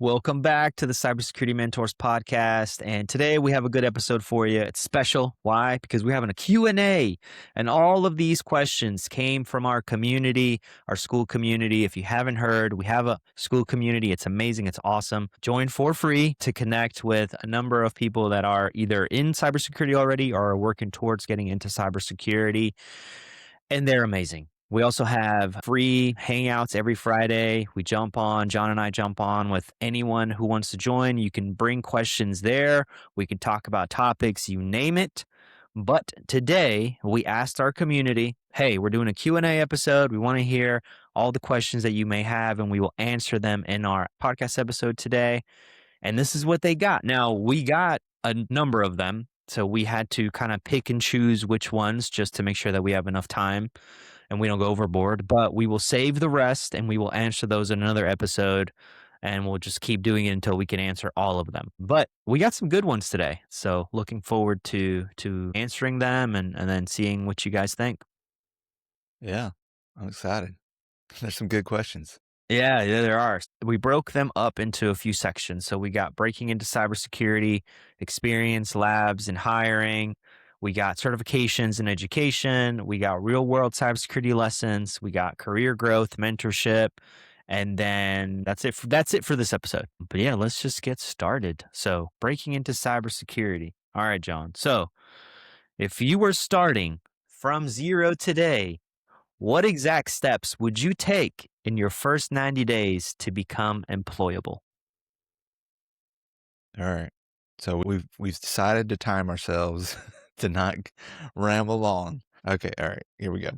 Welcome back to the Cybersecurity Mentors Podcast. And today we have a good episode for you. It's special. Why? Because we're having a Q&A. And all of these questions came from our community, our school community. If you haven't heard, we have a school community. It's amazing. It's awesome. Join for free to connect with a number of people that are either in cybersecurity already or are working towards getting into cybersecurity. And they're amazing. We also have free hangouts every Friday. John and I jump on with anyone who wants to join. You can bring questions there. We can talk about topics, you name it. But today we asked our community, hey, we're doing a Q&A episode. We want to hear all the questions that you may have, and we will answer them in our podcast episode today. And this is what they got. Now, we got a number of them, so we had to kind of pick and choose which ones just to make sure that we have enough time and we don't go overboard, but we will save the rest and we will answer those in another episode, and we'll just keep doing it until we can answer all of them. But we got some good ones today. So looking forward to answering them and then seeing what you guys think. Yeah, I'm excited. There's some good questions. Yeah, there are. We broke them up into a few sections. So we got breaking into cybersecurity, experience, labs, and hiring. We got certifications in education. We got real world cybersecurity lessons. We got career growth, mentorship. And then that's it for this episode. But yeah, let's just get started. So breaking into cybersecurity. All right, John. So if you were starting from zero today, what exact steps would you take in your first 90 days to become employable? All right. So we've decided to time ourselves to not ramble on. Okay, all right. Here we go.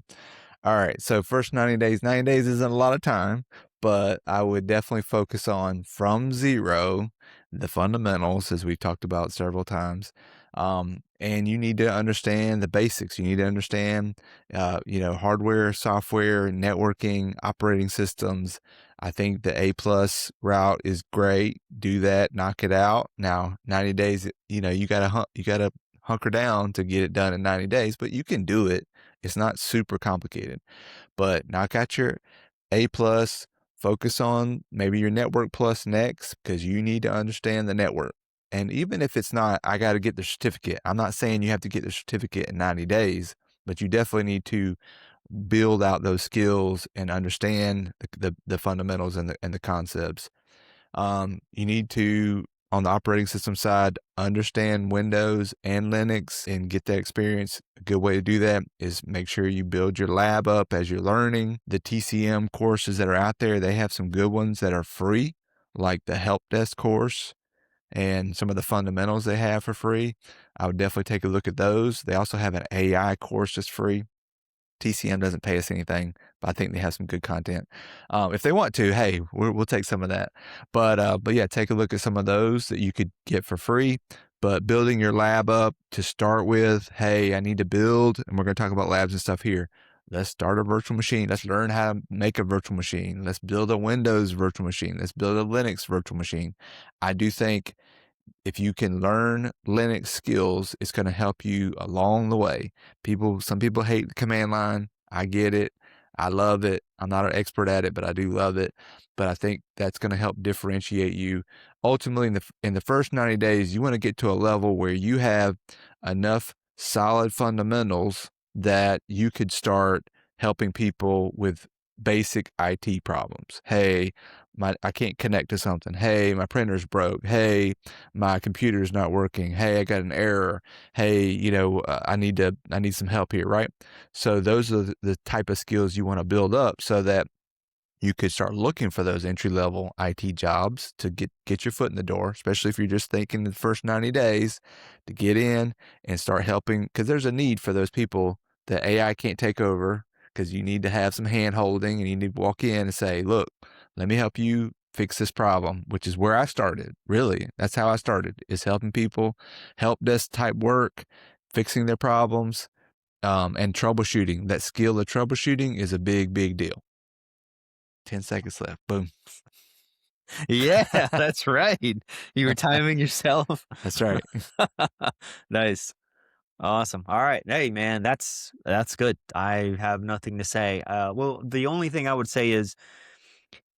All right. So first 90 days. 90 days isn't a lot of time, but I would definitely focus on from zero, the fundamentals, as we've talked about several times. And you need to understand the basics. You need to understand, hardware, software, networking, operating systems. I think the A+ route is great. Do that, knock it out. Now, 90 days, you gotta hunker down to get it done in 90 days, but you can do it. It's not super complicated, but knock out your A+, focus on maybe your network plus next, because you need to understand the network. And even if it's not, I got to get the certificate. I'm not saying you have to get the certificate in 90 days, but you definitely need to build out those skills and understand the fundamentals and the concepts. You need to, on the operating system side, understand Windows and Linux and get that experience. A good way to do that is make sure you build your lab up as you're learning. The TCM courses that are out there, they have some good ones that are free, like the help desk course and some of the fundamentals they have for free. I would definitely take a look at those. They also have an AI course that's free. TCM doesn't pay us anything, but I think they have some good content. If they want to, hey, we'll take some of that. But yeah, take a look at some of those that you could get for free. But building your lab up to start with, hey, I need to build, and we're going to talk about labs and stuff here. Let's start a virtual machine. Let's learn how to make a virtual machine. Let's build a Windows virtual machine. Let's build a Linux virtual machine. I do think if you can learn Linux skills, it's going to help you along the way. Some people hate the command line. I get it. I love it. I'm not an expert at it, but I do love it. But I think that's going to help differentiate you. Ultimately, in the first 90 days, you want to get to a level where you have enough solid fundamentals that you could start helping people with basic IT problems. Hey, I can't connect to something. Hey, my printer's broke. Hey, my computer's not working. Hey, I got an error. Hey, I need some help here, right? So those are the type of skills you want to build up so that you could start looking for those entry-level IT jobs to get your foot in the door, especially if you're just thinking the first 90 days to get in and start helping, because there's a need for those people that AI can't take over, because you need to have some hand-holding and you need to walk in and say, look, let me help you fix this problem, which is where I started. Really, that's how I started, is helping people, help desk type work, fixing their problems, and troubleshooting. That skill of troubleshooting is a big, big deal. 10 seconds left. Boom. Yeah, that's right. You were timing yourself. That's right. Nice. Awesome. All right. Hey, man, that's good. I have nothing to say. Well, the only thing I would say is,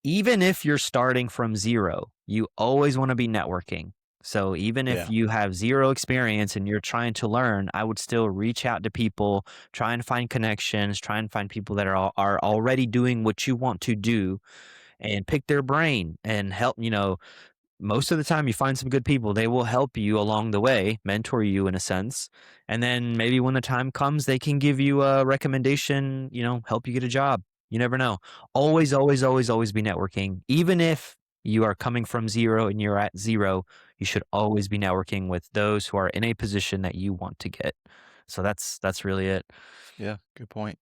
even if you're starting from zero, you always want to be networking. So even if Yeah. you have zero experience and you're trying to learn, I would still reach out to people, try and find connections, try and find people that are already doing what you want to do and pick their brain and help, most of the time you find some good people, they will help you along the way, mentor you in a sense. And then maybe when the time comes, they can give you a recommendation, help you get a job. You never know. Always, always, always, always be networking. Even if you are coming from zero and you're at zero, you should always be networking with those who are in a position that you want to get. So that's really it. Yeah. Good point.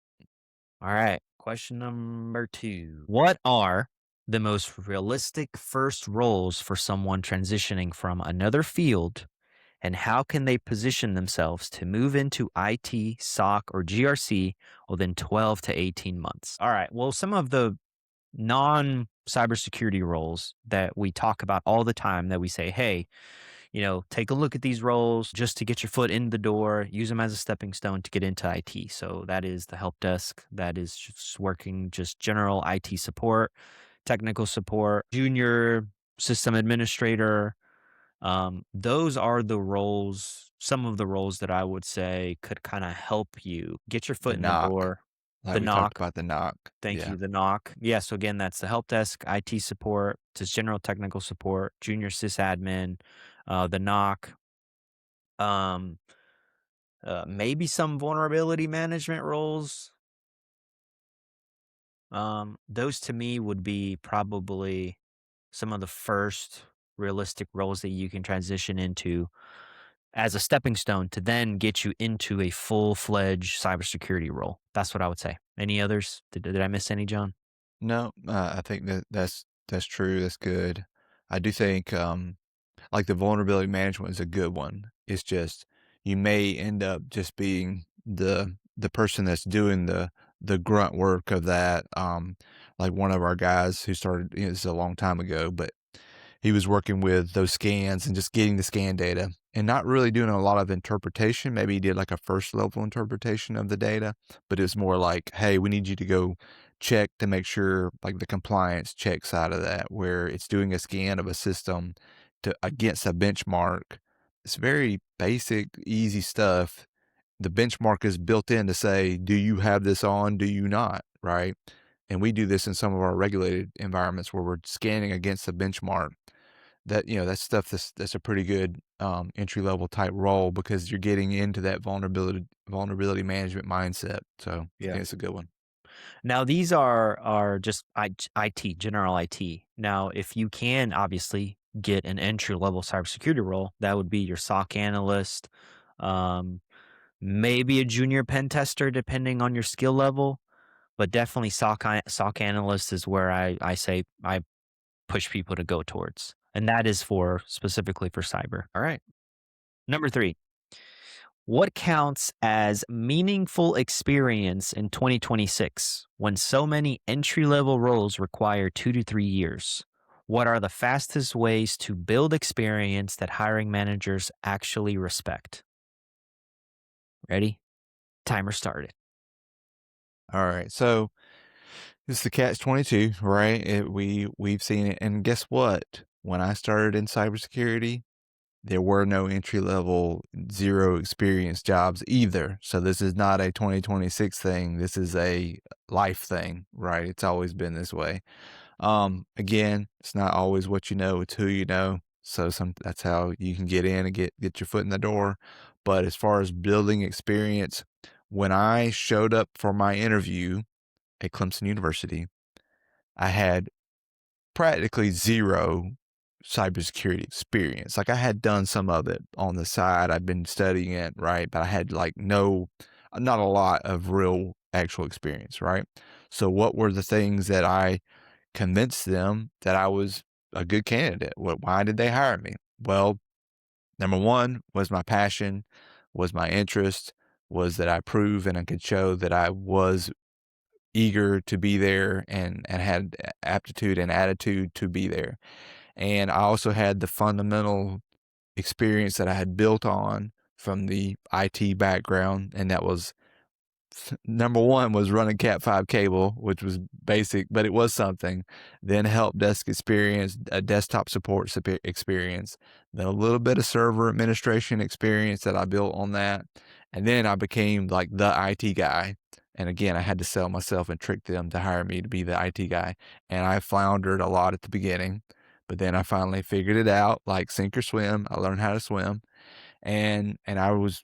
All right. Question number 2. What are the most realistic first roles for someone transitioning from another field, and how can they position themselves to move into IT, SOC, or GRC within 12 to 18 months? All right. Well, some of the non cybersecurity roles that we talk about all the time that we say, hey, take a look at these roles just to get your foot in the door, use them as a stepping stone to get into IT. So that is the help desk, that is just working just general IT support, technical support, junior system administrator. Those are the roles, some of the roles that I would say could kind of help you get your foot The in the knock, door. like The we talked knock. about the knock. Thank Yeah. you. The knock. Yeah. So again, that's the help desk, IT support, just general technical support, junior sysadmin, the knock, um, maybe some vulnerability management roles. Those to me would be probably some of the first realistic roles that you can transition into as a stepping stone to then get you into a full-fledged cybersecurity role. That's what I would say. Any others? Did I miss any, John? No, I think that's true. That's good. I do think like the vulnerability management is a good one. It's just you may end up just being the person that's doing the grunt work of that. Like one of our guys who started, this is a long time ago, but he was working with those scans and just getting the scan data and not really doing a lot of interpretation. Maybe he did like a first level interpretation of the data, but it was more like, hey, we need you to go check to make sure like the compliance check side of that, where it's doing a scan of a system to against a benchmark. It's very basic, easy stuff. The benchmark is built in to say, do you have this on? Do you not? Right. And we do this in some of our regulated environments where we're scanning against the benchmark. That's stuff that's a pretty good entry level type role because you're getting into that vulnerability management mindset. So I Yeah. think it's a good one. Now these are just IT, general IT. Now, if you can obviously get an entry level cybersecurity role, that would be your SOC analyst, um, maybe a junior pen tester, depending on your skill level. But definitely SOC analyst is where I say I push people to go towards, and that is for specifically for cyber. All right, number 3. What counts as meaningful experience in 2026 when so many entry level roles require 2 to 3 years? What are the fastest ways to build experience that hiring managers actually respect? Ready? Timer started. All right. So it's the catch 22, right? We've seen it. And guess what? When I started in cybersecurity, there were no entry level, zero experience jobs either. So this is not a 2026 thing. This is a life thing, right? It's always been this way. Again, it's not always what you know, it's who you know. So that's how you can get in and get your foot in the door. But as far as building experience, when I showed up for my interview at Clemson University, I had practically zero cybersecurity experience. Like I had done some of it on the side. I've been studying it, right? But I had like not a lot of real actual experience, right? So what were the things that I convinced them that I was a good candidate? Why did they hire me? Well, number one was my passion, was my interest, was that I proved and I could show that I was eager to be there and had aptitude and attitude to be there. And I also had the fundamental experience that I had built on from the IT background, and that was number one was running Cat5 cable, which was basic, but it was something. Then help desk experience, a desktop support experience, then a little bit of server administration experience that I built on that. And then I became like the IT guy. And again, I had to sell myself and trick them to hire me to be the IT guy. And I floundered a lot at the beginning, but then I finally figured it out, like sink or swim. I learned how to swim, and I was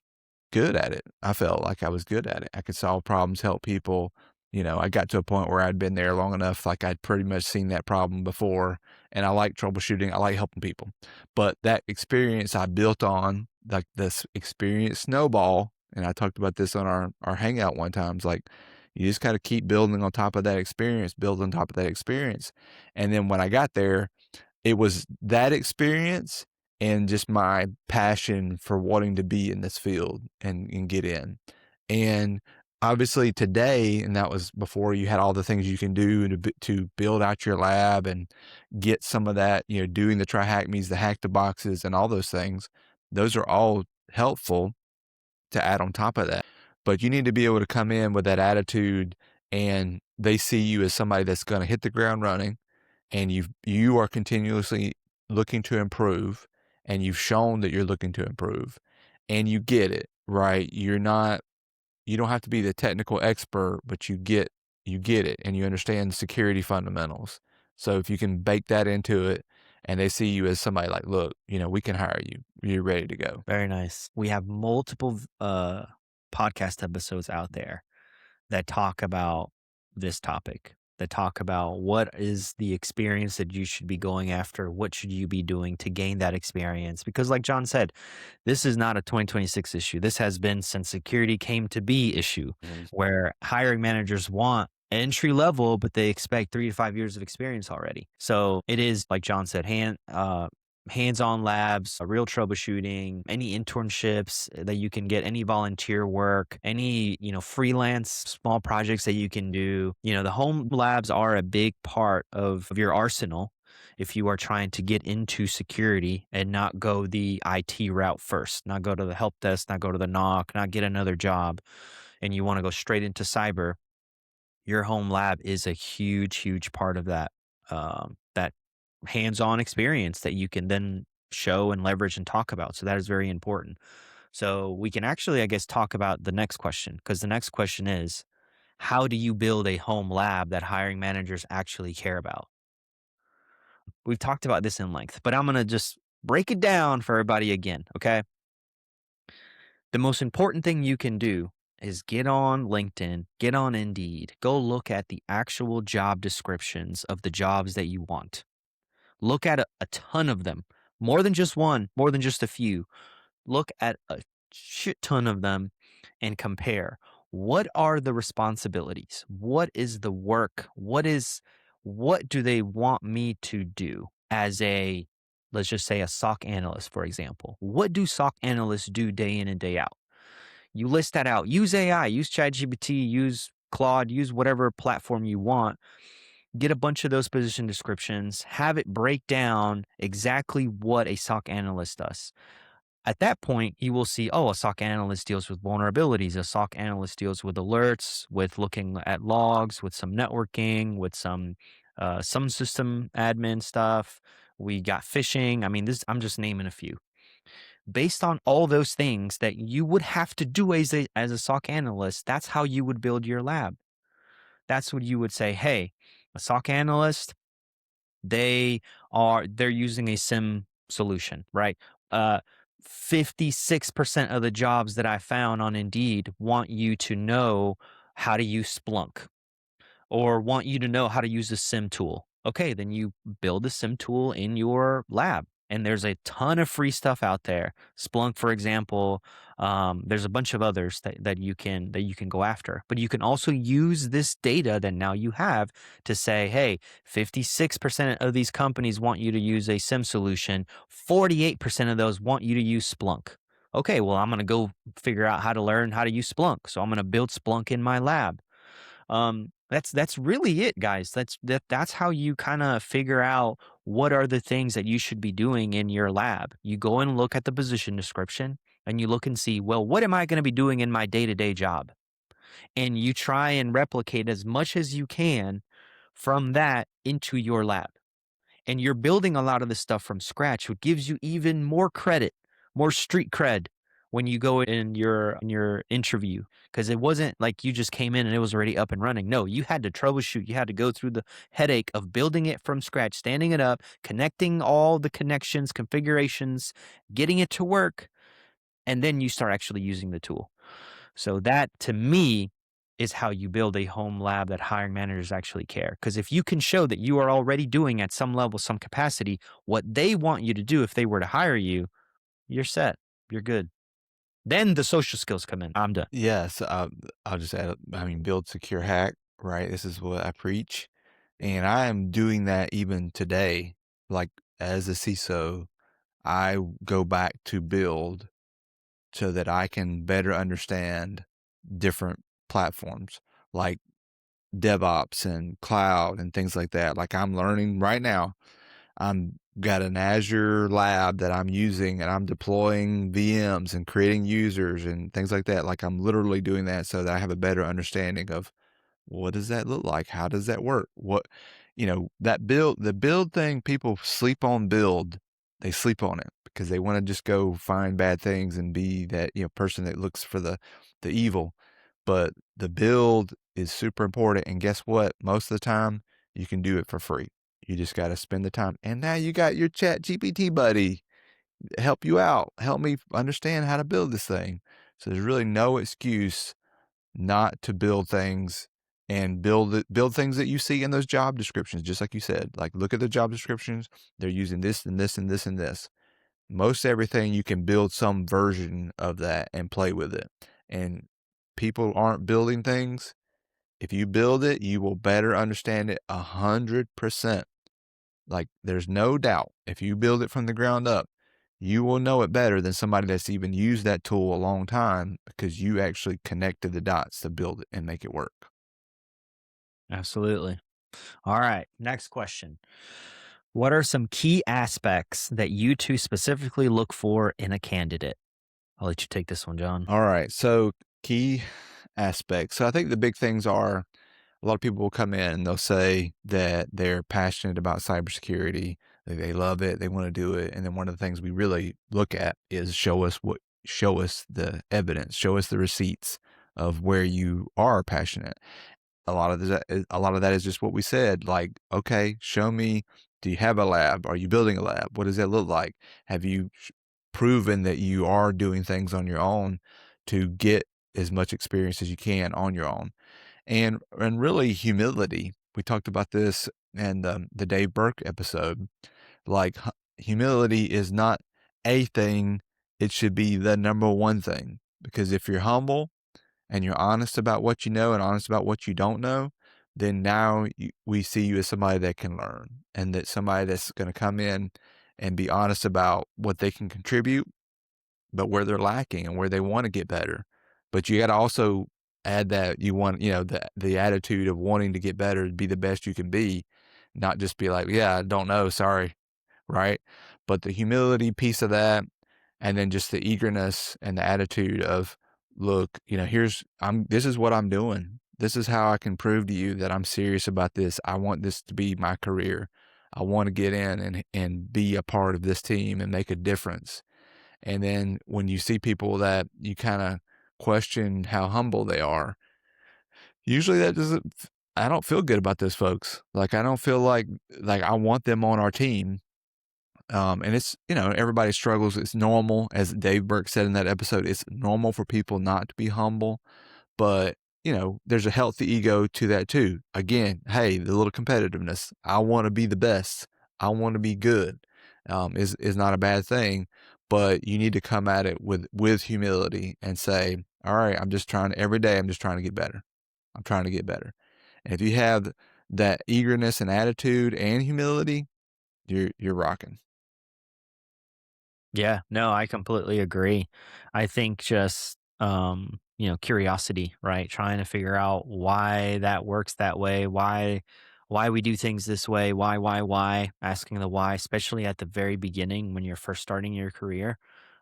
good at it. I felt like I was good at it. I could solve problems, help people. I got to a point where I'd been there long enough, like I'd pretty much seen that problem before, and I like troubleshooting. I like helping people. But that experience I built on, like this experience snowball, and I talked about this on our hangout one time. It's like you just got to keep building on top of that experience, build on top of that experience. And then when I got there, it was that experience and just my passion for wanting to be in this field and get in. And obviously today, and that was before you had all the things you can do to build out your lab and get some of that, doing the try hack me's, the hack the boxes and all those things. Those are all helpful to add on top of that. But you need to be able to come in with that attitude, and they see you as somebody that's going to hit the ground running, and you are continuously looking to improve, and you've shown that you're looking to improve, and you get it, right? You don't have to be the technical expert, but you get it, and you understand security fundamentals. So if you can bake that into it, and they see you as somebody like, look, we can hire you. You're ready to go. Very nice. We have multiple podcast episodes out there that talk about this topic, that talk about what is the experience that you should be going after, what should you be doing to gain that experience. Because like John said, this is not a 2026 issue. This has been since security came to be issue, where hiring managers want entry level, but they expect 3 to 5 years of experience already. So it is, like John said, hands-on labs, real troubleshooting, any internships that you can get, any volunteer work, any, freelance small projects that you can do. The home labs are a big part of your arsenal if you are trying to get into security and not go the IT route first, not go to the help desk, not go to the knock, not get another job, and you want to go straight into cyber. Your home lab is a huge, huge part of that hands-on experience that you can then show and leverage and talk about. So that is very important. So we can actually, I guess, talk about the next question, because the next question is, how do you build a home lab that hiring managers actually care about? We've talked about this in length, but I'm going to just break it down for everybody again, okay? The most important thing you can do is get on LinkedIn, get on Indeed, go look at the actual job descriptions of the jobs that you want. Look at a ton of them, more than just one, more than just a few. Look at a shit ton of them and compare. What are the responsibilities? What is the work? What do they want me to do as let's just say a SOC analyst, for example? What do SOC analysts do day in and day out? You list that out. Use AI, use ChatGPT, use Claude, use whatever platform you want. Get a bunch of those position descriptions, have it break down exactly what a SOC analyst does. At that point, you will see, a SOC analyst deals with vulnerabilities. A SOC analyst deals with alerts, with looking at logs, with some networking, with some system admin stuff. We got phishing. I mean, I'm just naming a few. Based on all those things that you would have to do as a SOC analyst, that's how you would build your lab. That's what you would say, hey, a SOC analyst, they're using a SIM solution, right? 56% of the jobs that I found on Indeed want you to know how to use Splunk or want you to know how to use a SIM tool. Okay, then you build a SIM tool in your lab. And there's a ton of free stuff out there. Splunk, for example, there's a bunch of others that you can go after. But you can also use this data that now you have to say, hey, 56% of these companies want you to use a SIM solution. 48% of those want you to use Splunk. Okay, well, I'm going to go figure out how to learn how to use Splunk. So I'm going to build Splunk in my lab. That's really it, guys. That's how you kind of figure out what are the things that you should be doing in your lab. You go and look at the position description and you look and see, well, what am I going to be doing in my day-to-day job? and you try and replicate as much as you can from that into your lab. And you're building a lot of this stuff from scratch, which gives you even more credit, more street cred when you go in your interview. Because it wasn't like you just came in and it was already up and running. No, you had to troubleshoot. You had to go through the headache of building it from scratch, standing it up, connecting all the connections, configurations, getting it to work, and then you start actually using the tool. So that to me is how you build a home lab that hiring managers actually care. Because if you can show that you are already doing at some level, some capacity, what they want you to do if they were to hire you, you're set. You're good. Then the social skills come in. I'm done. Yes, I'll just add, I mean, build, secure, hack, right? This is what I preach. And I am doing that even today. Like as a CISO, I go back to build so that I can better understand different platforms like DevOps and cloud and things like that. Like I'm learning right now. I'm got an Azure lab that I'm using and I'm deploying VMs and creating users and things like that. Like I'm literally doing that so that I have a better understanding of what does that look like? How does that work? The build thing, people sleep on build. They sleep on it because they want to just go find bad things and be that, person that looks for the evil. But the build is super important. And guess what? Most of the time you can do it for free. You just got to spend the time. And now you got your Chat GPT buddy help you out, help me understand how to build this thing. So there's really no excuse not to build things and build things that you see in those job descriptions, just like you said. Like look at the job descriptions. They're using this and this and this and this. Most everything you can build some version of that and play with it. And people aren't building things. If you build it, you will better understand it 100%. Like there's no doubt. If you build it from the ground up, you will know it better than somebody that's even used that tool a long time because you actually connected the dots to build it and make it work. Absolutely. All right. Next question. What are some key aspects that you two specifically look for in a candidate? I'll let you take this one, John. All right. So key aspects. So I think the big things are a lot of people will come in and they'll say that they're passionate about cybersecurity. They love it. They want to do it. And then one of the things we really look at is show us the evidence, show us the receipts of where you are passionate. A lot of that is just what we said. Like, okay, show me. Do you have a lab? Are you building a lab? What does that look like? Have you proven that you are doing things on your own to get as much experience as you can on your own? And really humility. We talked about this in the Dave Burke episode. Like humility is not a thing; it should be the number one thing. Because if you're humble and you're honest about what you know and honest about what you don't know, then now we see you as somebody that can learn and that somebody that's going to come in and be honest about what they can contribute, but where they're lacking and where they want to get better. But you got to also add that you want, the attitude of wanting to get better, to be the best you can be, not just be like, yeah, I don't know, sorry, right? But the humility piece of that, and then just the eagerness and the attitude of, look, this is what I'm doing. This is how I can prove to you that I'm serious about this. I want this to be my career. I want to get in and be a part of this team and make a difference. And then when you see people that you kind of question how humble they are, usually that doesn't, I don't feel good about those folks. Like, I don't feel like I want them on our team. And it's, everybody struggles. It's normal. As Dave Burke said in that episode, it's normal for people not to be humble, but there's a healthy ego to that too. Again, hey, the little competitiveness. I want to be the best. I want to be good. Is not a bad thing, but you need to come at it with humility and say, all right, every day I'm just trying to get better. I'm trying to get better. And if you have that eagerness and attitude and humility, you're rocking. Yeah, no, I completely agree. I think just curiosity, right? Trying to figure out why that works that way, why we do things this way, why, asking the why, especially at the very beginning when you're first starting your career.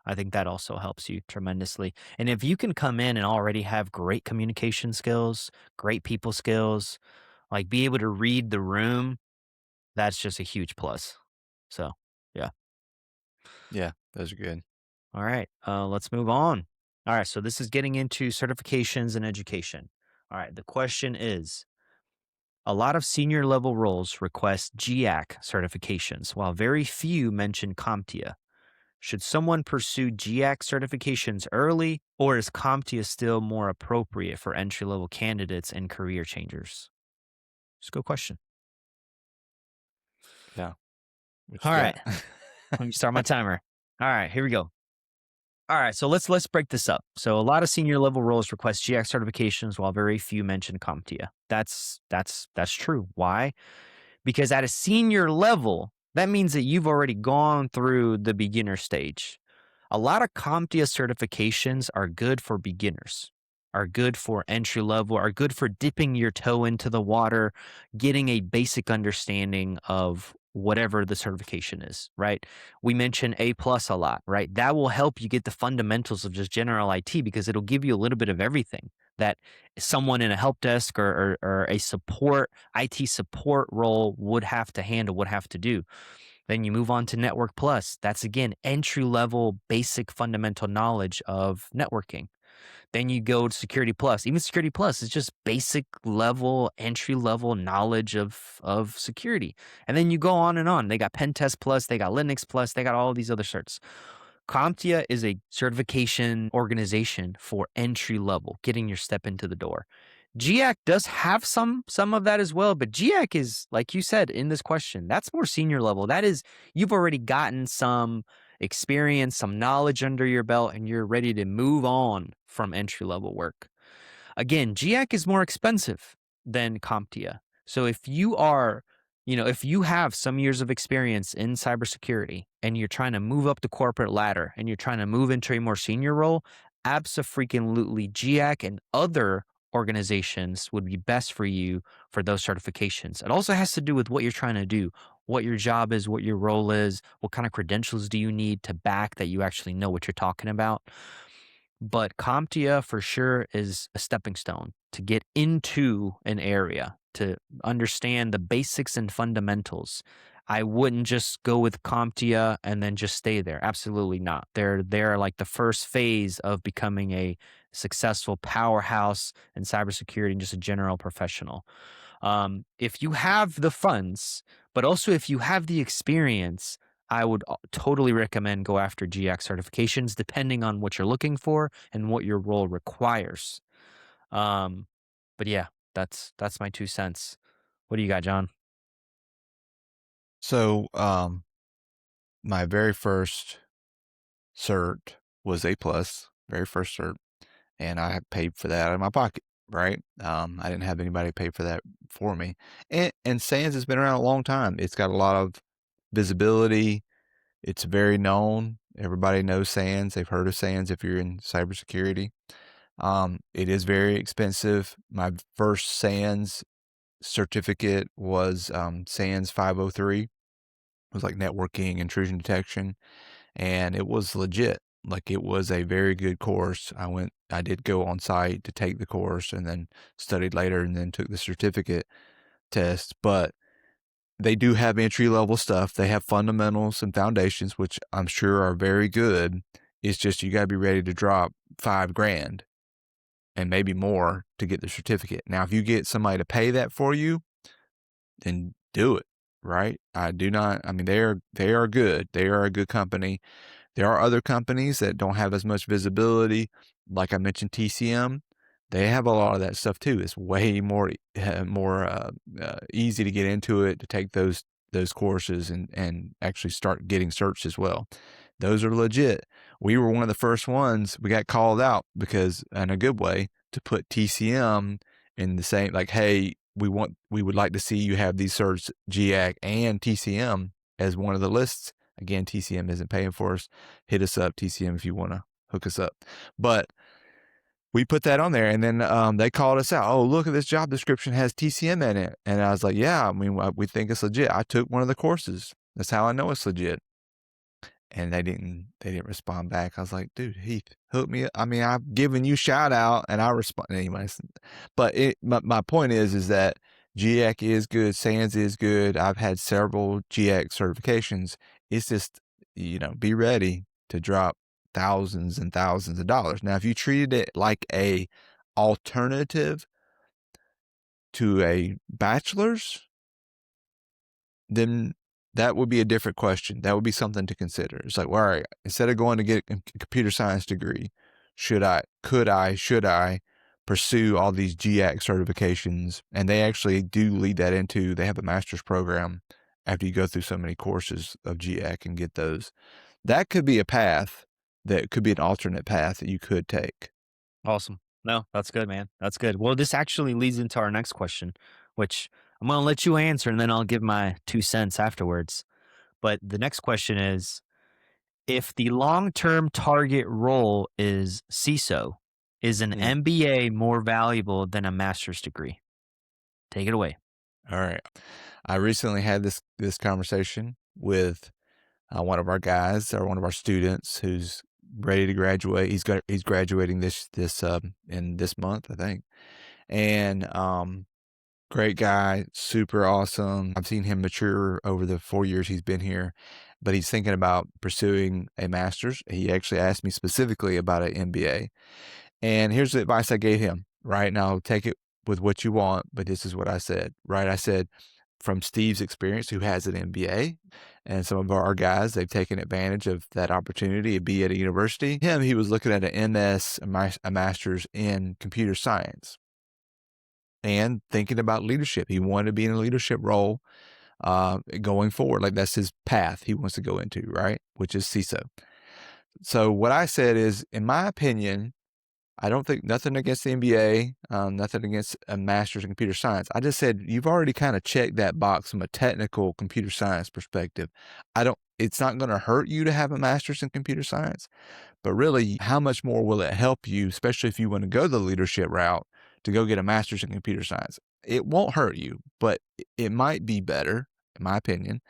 I think that also helps you tremendously. And if you can come in and already have great communication skills, great people skills, like be able to read the room, that's just a huge plus. So, yeah. Yeah, those are good. All right. Let's move on. All right. So, this is getting into certifications and education. All right. The question is, a lot of senior level roles request GIAC certifications, while very few mention CompTIA. Should someone pursue GIAC certifications early, or is CompTIA still more appropriate for entry level candidates and career changers? It's a good question. Yeah. What All you right. got? Let me start my timer. All right, here we go. All right, so let's break this up. So a lot of senior level roles request GIAC certifications, while very few mention CompTIA. That's true. Why? Because at a senior level, that means that you've already gone through the beginner stage. A lot of CompTIA certifications are good for beginners, are good for entry level, are good for dipping your toe into the water, getting a basic understanding of whatever the certification is, right? We mention A plus a lot, right? That will help you get the fundamentals of just general IT because it'll give you a little bit of everything that someone in a help desk or a support IT support role would have to handle, would have to do. Then you move on to Network Plus. That's again entry level, basic fundamental knowledge of networking. Then you go to Security Plus. Even Security Plus is just basic level, entry level knowledge of security. And then you go on and on. They got Pen Test Plus, they got Linux Plus, they got all these other certs. CompTIA is a certification organization for entry level, getting your step into the door. GIAC does have some of that as well, but GIAC is, like you said in this question, that's more senior level. That is, you've already gotten some experience, some knowledge under your belt, and you're ready to move on from entry level work. Again, GIAC is more expensive than CompTIA. So if you are, if you have some years of experience in cybersecurity and you're trying to move up the corporate ladder and you're trying to move into a more senior role, abso-freaking-lutely GIAC and other organizations would be best for you for those certifications. It also has to do with what you're trying to do, what your job is, what your role is, what kind of credentials do you need to back that you actually know what you're talking about. But CompTIA for sure is a stepping stone to get into an area, to understand the basics and fundamentals. I wouldn't just go with CompTIA and then just stay there. Absolutely not. They're like the first phase of becoming a successful powerhouse in cybersecurity and just a general professional. If you have the funds, but also if you have the experience, I would totally recommend go after GIAC certifications, depending on what you're looking for and what your role requires. But yeah, that's my 2 cents. What do you got, John? So, my very first cert was A plus, very first cert, and I paid for that out of my pocket, right? I didn't have anybody pay for that for me. And SANS has been around a long time. It's got a lot of visibility. It's very known. Everybody knows SANS. They've heard of SANS if you're in cybersecurity. It is very expensive. My first SANS certificate was SANS 503. It was like networking, intrusion detection, and it was legit. Like it was a very good course. I did go on site to take the course and then studied later and then took the certificate test. But they do have entry level stuff. They have fundamentals and foundations, which I'm sure are very good. It's just you got to be ready to drop $5,000 and maybe more to get the certificate. Now, if you get somebody to pay that for you, then do it, right? I mean, they are good. They are a good company. There are other companies that don't have as much visibility. Like I mentioned, TCM, they have a lot of that stuff too. It's way more easy to get into it, to take those courses and actually start getting certs as well. Those are legit. We were one of the first ones. We got called out because, in a good way, to put TCM in the same, like, hey, we would like to see you have these certs, GIAC and TCM, as one of the lists. Again, TCM isn't paying for us. Hit us up, TCM, if you want to hook us up. But we put that on there, and then they called us out. Oh, look at this job description has TCM in it. And I was like, yeah, I mean, we think it's legit. I took one of the courses. That's how I know it's legit. and they didn't respond back. I was like, dude, Heath, hook me up. I mean, I've given you shout out and I respond anyways. But my point is that GIAC is good, SANS is good. I've had several GIAC certifications. It's just, be ready to drop thousands and thousands of dollars. Now, if you treated it like a alternative to a bachelor's, then that would be a different question. That would be something to consider. It's like, well, all right, instead of going to get a computer science degree, should I pursue all these GIAC certifications? And they actually do lead that into, they have a master's program after you go through so many courses of GIAC and get those. That could be a path that could be an alternate path that you could take. Awesome. No, that's good, man. That's good. Well, this actually leads into our next question, which I'm going to let you answer and then I'll give my 2 cents afterwards. But the next question is, if the long-term target role is CISO, is an MBA more valuable than a master's degree? Take it away. All right. I recently had this conversation with one of our guys, or one of our students, who's ready to graduate. He's graduating this in this month, I think. And great guy, super awesome. I've seen him mature over the 4 years he's been here, but he's thinking about pursuing a master's. He actually asked me specifically about an MBA. And here's the advice I gave him. Right now, take it with what you want, but this is what I said. Right, I said, from Steve's experience, who has an MBA, and some of our guys, they've taken advantage of that opportunity to be at a university. He was looking at an MS, a master's in computer science, and thinking about leadership. He wanted to be in a leadership role going forward. Like, that's his path he wants to go into, right? Which is CISO. So what I said is, in my opinion, I don't think, nothing against the MBA, nothing against a master's in computer science. I just said, you've already kind of checked that box from a technical computer science perspective. It's not going to hurt you to have a master's in computer science, but really, how much more will it help you, especially if you want to go the leadership route, to go get a master's in computer science? It won't hurt you, but it might be better, in my opinion,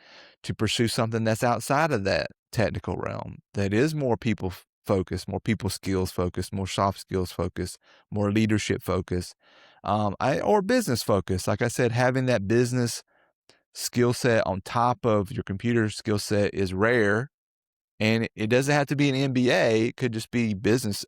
to pursue something that's outside of that technical realm, that is more people focused, more people skills focused, more soft skills focused, more leadership focused, or business focused. Like I said, having that business skill set on top of your computer skill set is rare. And it doesn't have to be an MBA. It could just be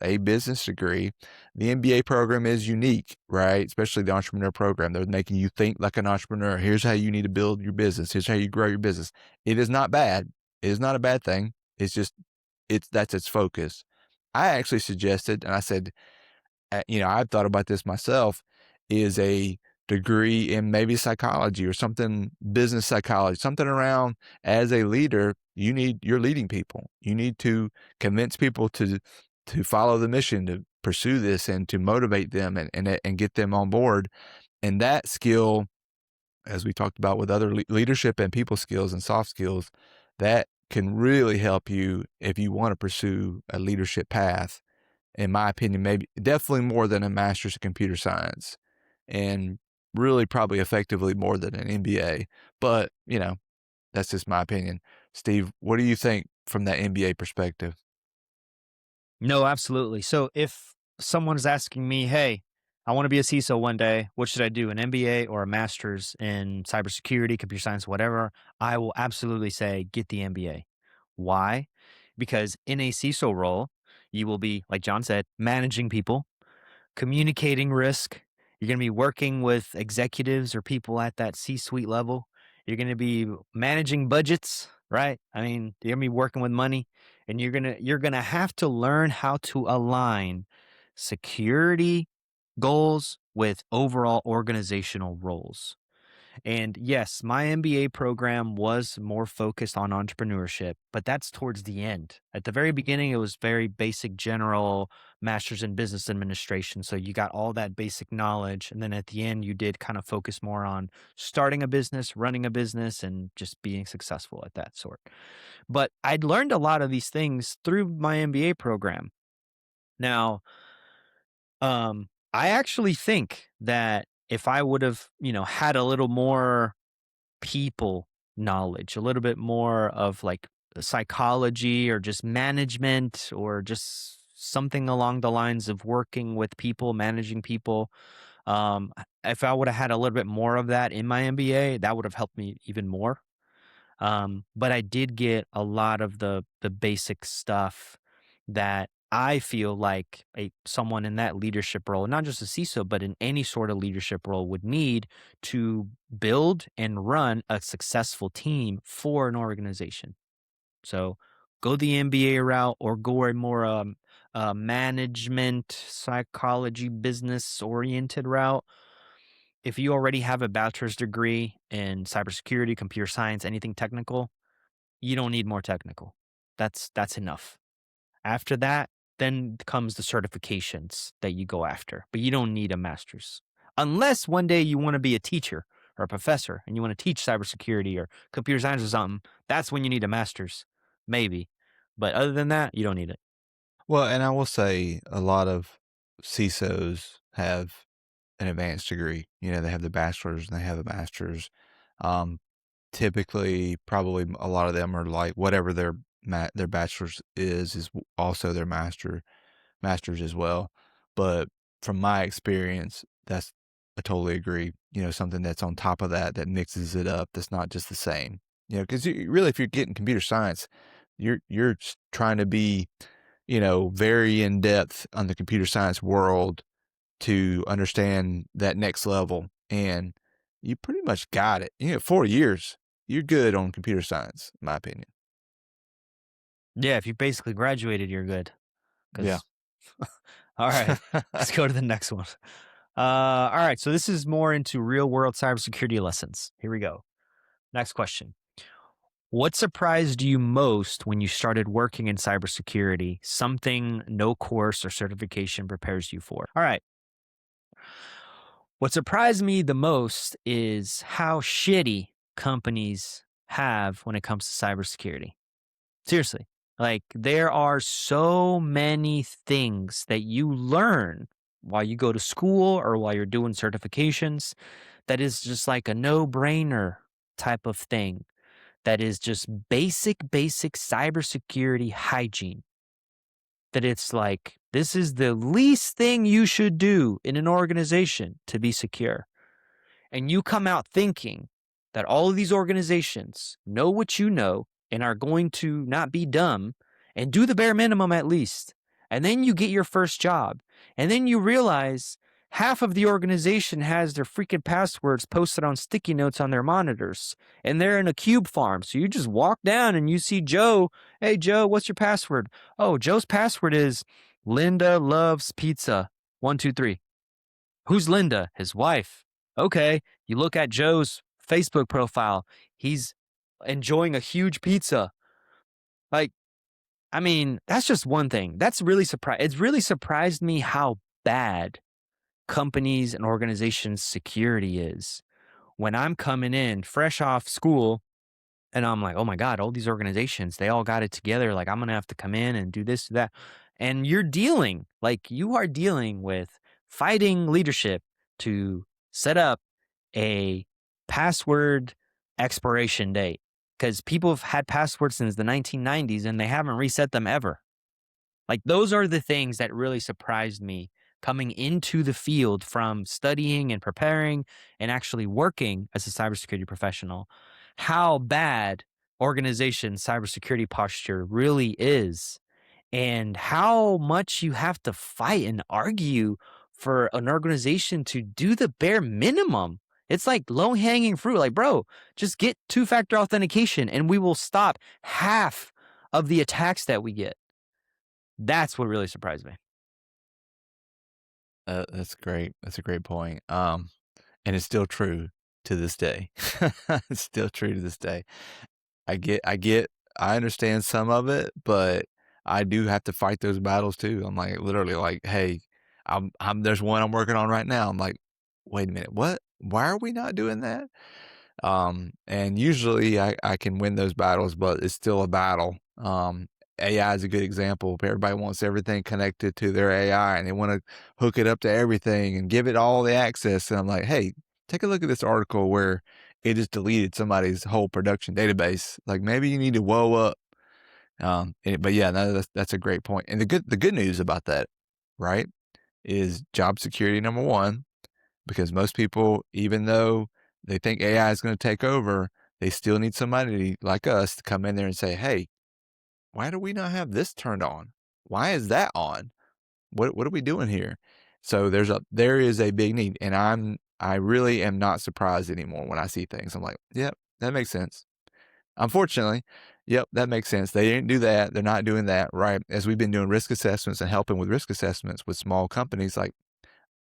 a business degree. The MBA program is unique, right? Especially the entrepreneur program. They're making you think like an entrepreneur. Here's how you need to build your business. Here's how you grow your business. It is not bad. It is not a bad thing. It's just, that's its focus. I actually suggested, and I said, I've thought about this myself, is a degree in maybe psychology or something, business psychology, something around, as a leader, you're leading people. You need to convince people to follow the mission, to pursue this, and to motivate them and get them on board. And that skill, as we talked about with other leadership and people skills and soft skills, that can really help you if you want to pursue a leadership path. In my opinion, maybe definitely more than a master's in computer science, and really probably effectively more than an MBA. But, that's just my opinion. Steve, what do you think from that MBA perspective? No, absolutely. So if someone's asking me, hey, I want to be a CISO one day, what should I do? An MBA or a master's in cybersecurity, computer science, whatever? I will absolutely say get the MBA. Why? Because in a CISO role, you will be, like John said, managing people, communicating risk. You're going to be working with executives or people at that C-suite level. You're going to be managing budgets, right? I mean, you're going to be working with money, and you're going to have to learn how to align security goals with overall organizational roles. And yes, my MBA program was more focused on entrepreneurship, but that's towards the end. At the very beginning, it was very basic, general master's in business administration. So you got all that basic knowledge. And then at the end, you did kind of focus more on starting a business, running a business, and just being successful at that sort. But I'd learned a lot of these things through my MBA program. Now, I actually think that if I would have, had a little more people knowledge, a little bit more of like psychology or just management or just something along the lines of working with people, managing people. If I would have had a little bit more of that in my MBA, that would have helped me even more. But I did get a lot of the basic stuff that I feel like someone in that leadership role, not just a CISO, but in any sort of leadership role would need to build and run a successful team for an organization. So go the MBA route or go a more management, psychology, business oriented route. If you already have a bachelor's degree in cybersecurity, computer science, anything technical, you don't need more technical. That's enough. After that, then comes the certifications that you go after, but you don't need a master's. Unless one day you want to be a teacher or a professor and you want to teach cybersecurity or computer science or something, that's when you need a master's, maybe. But other than that, you don't need it. Well, and I will say a lot of CISOs have an advanced degree. You know, they have the bachelor's and they have a master's. Um, Typically, probably a lot of them are like whatever their bachelor's is also their master's as well. But from my experience, I totally agree. You know, something that's on top of that mixes it up. That's not just the same. You know, because really, if you're getting computer science, you're trying to be, you know, very in depth on the computer science world to understand that next level. And you pretty much got it. You know, 4 years, you're good on computer science, in my opinion. Yeah, if you basically graduated, you're good. Yeah. Because, all right, let's go to the next one. All right, so this is more into real world cybersecurity lessons. Here we go. Next question. What surprised you most when you started working in cybersecurity? Something no course or certification prepares you for. All right. What surprised me the most is how shitty companies have when it comes to cybersecurity. Seriously. Like, there are so many things that you learn while you go to school or while you're doing certifications that is just like a no brainer type of thing. That is just basic cybersecurity hygiene. That it's like, this is the least thing you should do in an organization to be secure. And you come out thinking that all of these organizations know what you know and are going to not be dumb and do the bare minimum at least. And then you get your first job. And then you realize half of the organization has their freaking passwords posted on sticky notes on their monitors. And they're in a cube farm. So you just walk down and you see Joe. Hey, Joe, what's your password? Oh, Joe's password is Linda loves pizza. 123. Who's Linda? His wife. Okay. You look at Joe's Facebook profile. He's enjoying a huge pizza. Like, I mean, that's just one thing. That's really it's really surprised me how bad companies and organizations' security is. When I'm coming in fresh off school and I'm like, oh my God, all these organizations, they all got it together. Like, I'm going to have to come in and do this, do that. And you are dealing with fighting leadership to set up a password expiration date because people have had passwords since the 1990s and they haven't reset them ever. Like, those are the things that really surprised me coming into the field from studying and preparing and actually working as a cybersecurity professional, how bad organization cybersecurity posture really is and how much you have to fight and argue for an organization to do the bare minimum. It's like low hanging fruit. Like, bro, just get two-factor authentication and we will stop half of the attacks that we get. That's what really surprised me. That's great. That's a great point. And it's still true to this day. It's still true to this day. I understand some of it, but I do have to fight those battles too. I'm like, literally like, hey, there's one I'm working on right now. I'm like, wait a minute, what? Why are we not doing that? And usually I can win those battles, but it's still a battle. AI is a good example. Everybody wants everything connected to their AI and they want to hook it up to everything and give it all the access. And I'm like, hey, take a look at this article where it just deleted somebody's whole production database. Like, maybe you need to woe up But yeah, no, that's a great point. And the good news about that, right, is job security number one, because most people, even though they think AI is going to take over, they still need somebody like us to come in there and say, hey, why do we not have this turned on? Why is that on? What are we doing here? So there is a big need, and I really am not surprised anymore when I see things. I'm like, yep, that makes sense. Unfortunately, yep, that makes sense. They didn't do that. They're not doing that, right? As we've been doing risk assessments and helping with risk assessments with small companies, like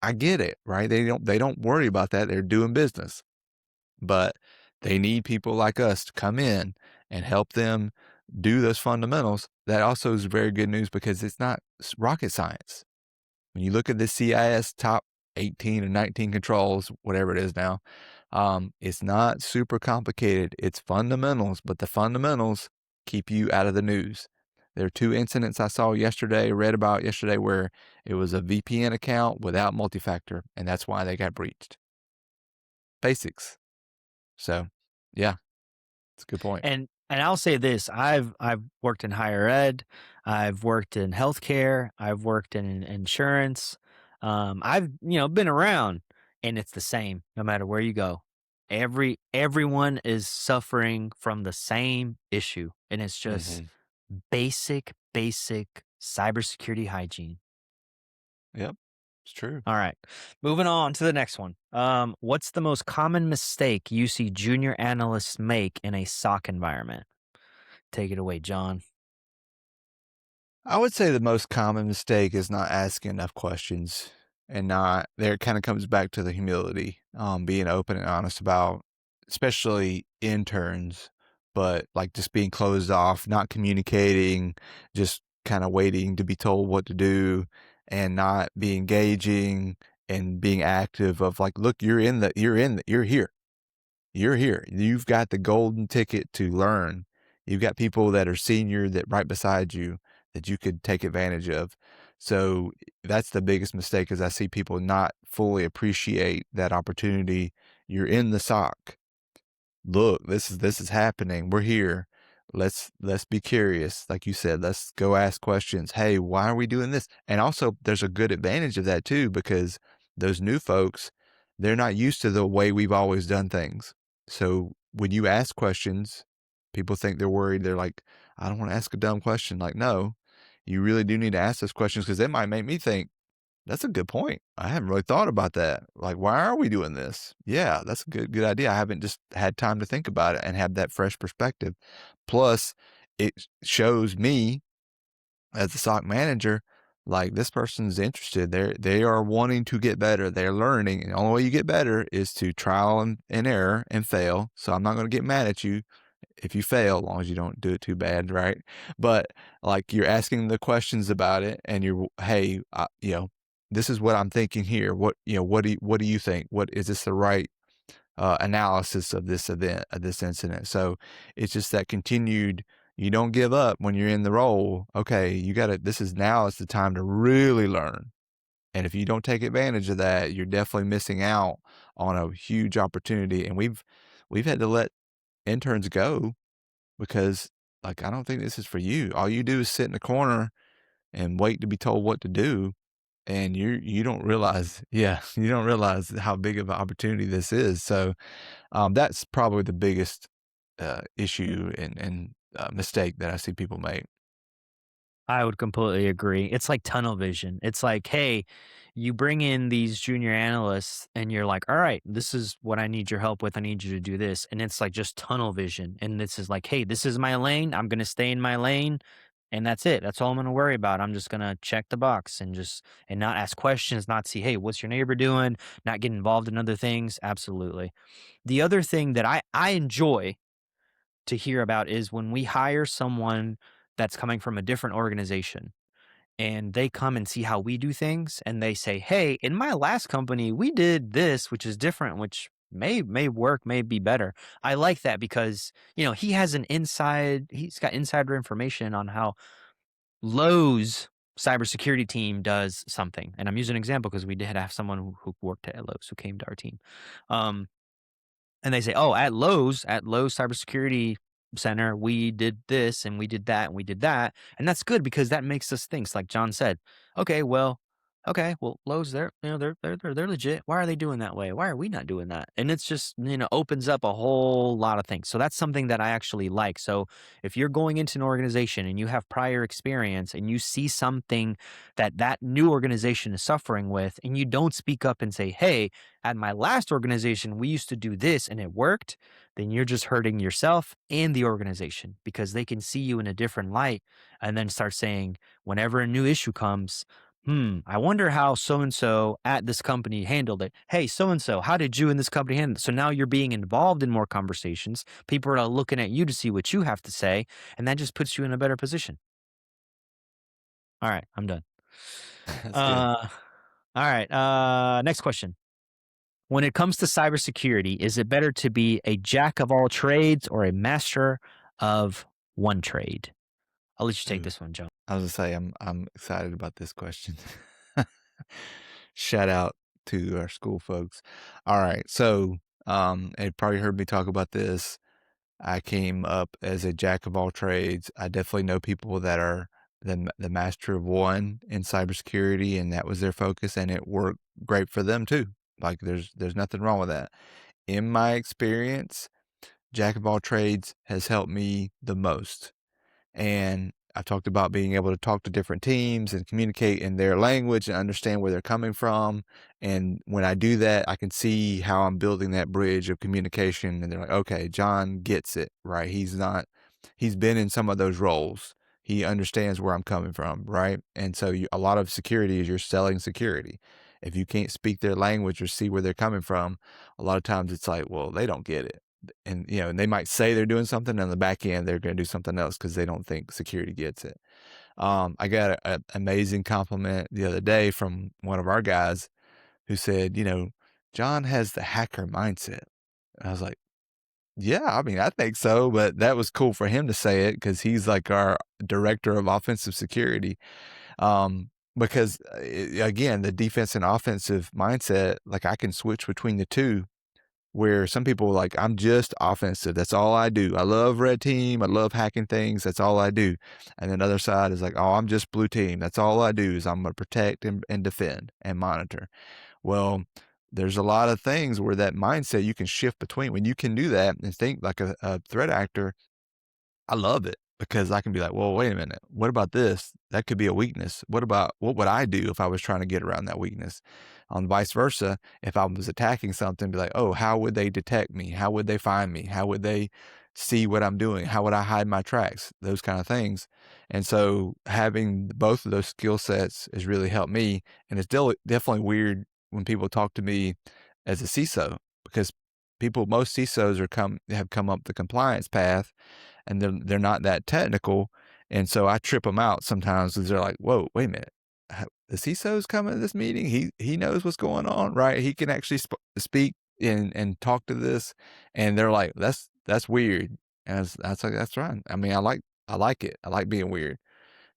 I get it, right? They don't worry about that. They're doing business, but they need people like us to come in and help them do those fundamentals. That also is very good news because it's not rocket science. When you look at the CIS top 18 or 19 controls, whatever it is now, it's not super complicated. It's fundamentals, but the fundamentals keep you out of the news. There are two incidents I saw read about yesterday, where it was a VPN account without multi-factor, and that's why they got breached. Basics. So, yeah, it's a good point. And I'll say this: I've worked in higher ed, I've worked in healthcare, I've worked in insurance. I've been around, and it's the same no matter where you go. Everyone is suffering from the same issue, and it's just Hmm. basic cybersecurity hygiene. Yep, it's true. All right, moving on to the next one. What's the most common mistake you see junior analysts make in a SOC environment? Take it away, John. I would say the most common mistake is not asking enough questions, and not there. It kind of comes back to the humility, being open and honest about, especially interns, but like just being closed off, not communicating, just kind of waiting to be told what to do, and not be engaging and being active of like, look, you're here. You're here. You've got the golden ticket to learn. You've got people that are senior that right beside you that you could take advantage of. So that's the biggest mistake, is I see people not fully appreciate that opportunity. You're in the SOC. Look, this is happening. We're here. Let's be curious. Like you said, let's go ask questions. Hey, why are we doing this? And also there's a good advantage of that too, because those new folks, they're not used to the way we've always done things. So when you ask questions, people think they're worried. They're like, I don't want to ask a dumb question. Like, no, you really do need to ask those questions, because it might make me think, that's a good point. I haven't really thought about that. Like, why are we doing this? Yeah, that's a good idea. I haven't just had time to think about it and have that fresh perspective. Plus, it shows me as a SOC manager, like, this person's interested. They are wanting to get better. They're learning. And the only way you get better is to trial and error and fail. So I'm not going to get mad at you if you fail, as long as you don't do it too bad, right? But like, you're asking the questions about it, and hey, this is what I'm thinking here. What do you think? What is this the right analysis of this event, of this incident? So it's just that continued. You don't give up when you're in the role. Okay, you got to. Now is the time to really learn. And if you don't take advantage of that, you're definitely missing out on a huge opportunity. And we've had to let interns go because, like, I don't think this is for you. All you do is sit in the corner and wait to be told what to do, and you don't realize, yeah, you don't realize how big of an opportunity this is. So that's probably the biggest issue and mistake that I see people make. I would completely agree. It's like tunnel vision. It's like, hey, you bring in these junior analysts and you're like, all right, this is what I need your help with. I need you to do this. And it's like just tunnel vision. And this is like, hey, this is my lane. I'm going to stay in my lane. And that's it. That's all I'm going to worry about. I'm just going to check the box and not ask questions, not see, hey, what's your neighbor doing? Not get involved in other things. Absolutely. The other thing that I enjoy to hear about is when we hire someone that's coming from a different organization and they come and see how we do things and they say, "Hey, in my last company, we did this, which is different, which may work, may be better." I like that because, he's got insider information on how Lowe's cybersecurity team does something. And I'm using an example because we did have someone who worked at Lowe's who came to our team. And they say, "Oh, at Lowe's cybersecurity center, we did this and we did that and we did that. And that's good because that makes us think, like John said, okay, well, Lowe's, they're legit. Why are they doing that way? Why are we not doing that? And it's just, opens up a whole lot of things. So that's something that I actually like. So if you're going into an organization and you have prior experience and you see something that new organization is suffering with, and you don't speak up and say, hey, at my last organization, we used to do this and it worked, then you're just hurting yourself and the organization because they can see you in a different light and then start saying, whenever a new issue comes, I wonder how so-and-so at this company handled it. Hey, so-and-so, how did you in this company handle it? So now you're being involved in more conversations. People are looking at you to see what you have to say, and that just puts you in a better position. All right, I'm done. That's good. All right, next question. When it comes to cybersecurity, is it better to be a jack of all trades or a master of one trade? I'll let you take Ooh, this one, Joe. I was gonna say I'm excited about this question. Shout out to our school folks. All right, so you probably heard me talk about this. I came up as a jack of all trades. I definitely know people that are the master of one in cybersecurity, and that was their focus, and it worked great for them too. Like there's nothing wrong with that. In my experience, jack of all trades has helped me the most. And I talked about being able to talk to different teams and communicate in their language and understand where they're coming from. And when I do that, I can see how I'm building that bridge of communication. And they're like, okay, John gets it, right? He's been in some of those roles. He understands where I'm coming from, right? And so a lot of security is you're selling security. If you can't speak their language or see where they're coming from, a lot of times it's like, well, they don't get it. And and they might say they're doing something, and on the back end they're going to do something else because they don't think security gets it. I got an amazing compliment the other day from one of our guys who said, John has the hacker mindset. And I was like, yeah, I mean, I think so, but that was cool for him to say it because he's like our director of offensive security. Because again, the defense and offensive mindset, like I can switch between the two, where some people are like, I'm just offensive. That's all I do. I love red team. I love hacking things. That's all I do. And then the other side is like, oh, I'm just blue team. That's all I do is I'm going to protect and defend and monitor. Well, there's a lot of things where that mindset you can shift between. When you can do that and think like a threat actor, I love it because I can be like, well, wait a minute. What about this? That could be a weakness. What would I do if I was trying to get around that weakness? On vice versa, if I was attacking something, be like, oh, how would they detect me? How would they find me? How would they see what I'm doing? How would I hide my tracks? Those kind of things. And so having both of those skill sets has really helped me. And it's definitely weird when people talk to me as a CISO because most CISOs have come up the compliance path and they're not that technical. And so I trip them out sometimes because they're like, whoa, wait a minute. The CISO's coming to this meeting. He knows what's going on, right? He can actually speak and talk to this. And they're like, that's weird. And that's like, that's right. I mean, I like it. I like being weird.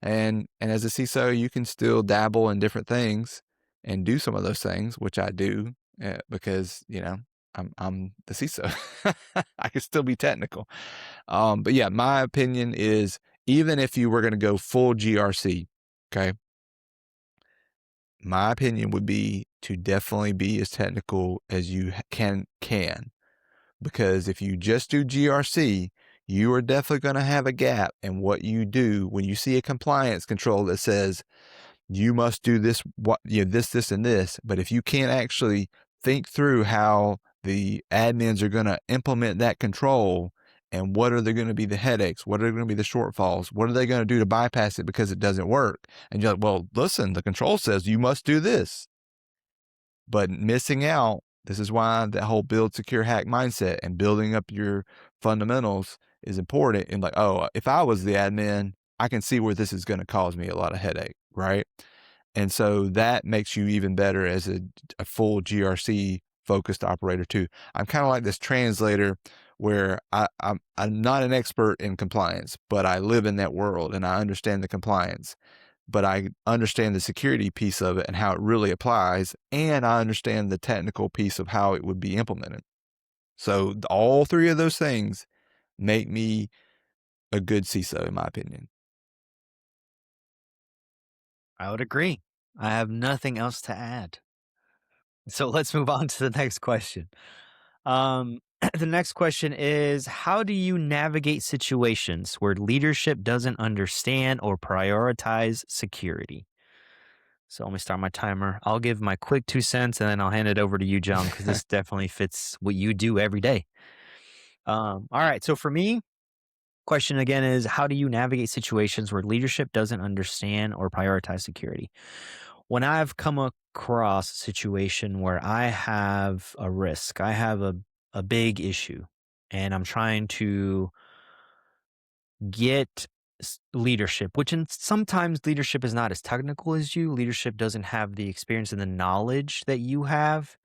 And as a CISO, you can still dabble in different things and do some of those things, which I do because, I'm the CISO. I can still be technical. But yeah, my opinion is even if you were going to go full GRC, okay, my opinion would be to definitely be as technical as you can, because if you just do GRC, you are definitely going to have a gap in what you do when you see a compliance control that says you must do this, this, and this. But if you can't actually think through how the admins are going to implement that control and what are they going to be the headaches, what are going to be the shortfalls, what are they going to do to bypass it because it doesn't work? And you're like, well, listen, the control says you must do this. But missing out, this is why that whole build, secure, hack mindset and building up your fundamentals is important. And like, oh, if I was the admin, I can see where this is going to cause me a lot of headache, right? And so that makes you even better as a full GRC focused operator too. I'm kind of like this translator where I'm not an expert in compliance, but I live in that world and I understand the compliance, but I understand the security piece of it and how it really applies. And I understand the technical piece of how it would be implemented. So all three of those things make me a good CISO, in my opinion. I would agree. I have nothing else to add. So let's move on to the next question. The next question is, how do you navigate situations where leadership doesn't understand or prioritize security? So let me start my timer. I'll give my quick 2 cents and then I'll hand it over to you, John, because this definitely fits what you do every day. All right. So for me, question again is, how do you navigate situations where leadership doesn't understand or prioritize security? When I've come across a situation where I have a risk, I have a big issue, and I'm trying to get leadership, which sometimes leadership is not as technical as you. Leadership doesn't have the experience and the knowledge that you have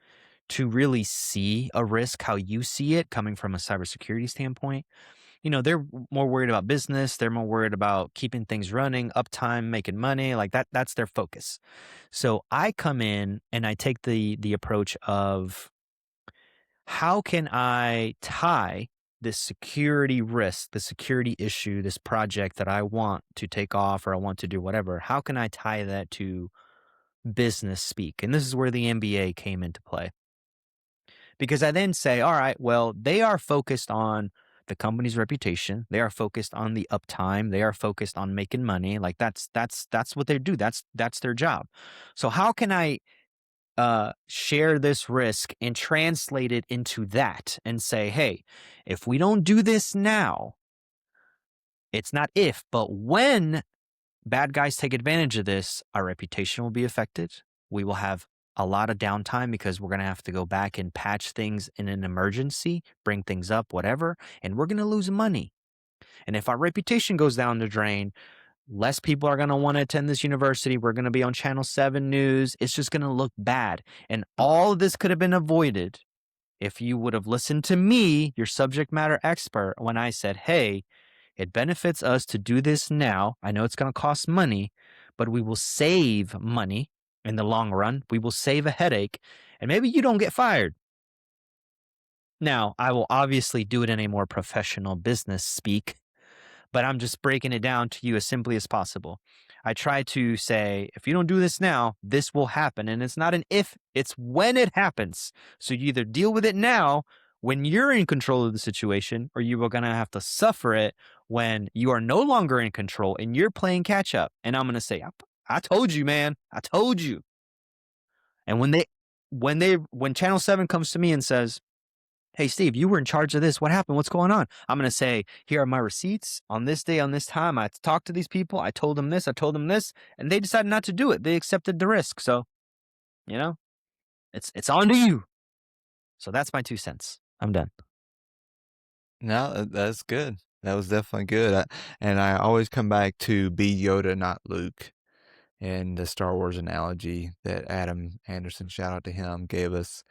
to really see a risk how you see it coming from a cybersecurity standpoint. They're more worried about business. They're more worried about keeping things running, uptime, making money, like that. That's their focus. So I come in and I take the approach of, how can I tie this security risk, the security issue, this project that I want to take off or I want to do whatever? How can I tie that to business speak? And this is where the MBA came into play. Because I then say, all right, well, they are focused on the company's reputation. They are focused on the uptime. They are focused on making money. Like that's what they do. That's their job. So how can I share this risk and translate it into that and say, hey, if we don't do this now, it's not if, but when bad guys take advantage of this, our reputation will be affected. We will have a lot of downtime because we're going to have to go back and patch things in an emergency, bring things up, whatever, and we're going to lose money. And if our reputation goes down the drain, less people are going to want to attend this university. We're going to be on Channel 7 News. It's just going to look bad. And all of this could have been avoided if you would have listened to me, your subject matter expert, when I said, hey, it benefits us to do this now. I know it's going to cost money, but we will save money in the long run. We will save a headache, and maybe you don't get fired. Now, I will obviously do it in a more professional business speak, but I'm just breaking it down to you as simply as possible. I try to say, if you don't do this now, this will happen. And it's not an if, it's when it happens. So you either deal with it now when you're in control of the situation, or you are going to have to suffer it when you are no longer in control and you're playing catch up. And I'm going to say, I told you, man, I told you. And when Channel 7 comes to me and says, hey, Steve, you were in charge of this. What happened? What's going on? I'm going to say, here are my receipts. On this day, on this time, I talked to these people. I told them this, and they decided not to do it. They accepted the risk. So, it's on to you. So that's my 2 cents. I'm done. No, that's good. That was definitely good. And I always come back to be Yoda, not Luke. And the Star Wars analogy that Adam Anderson, shout out to him, gave us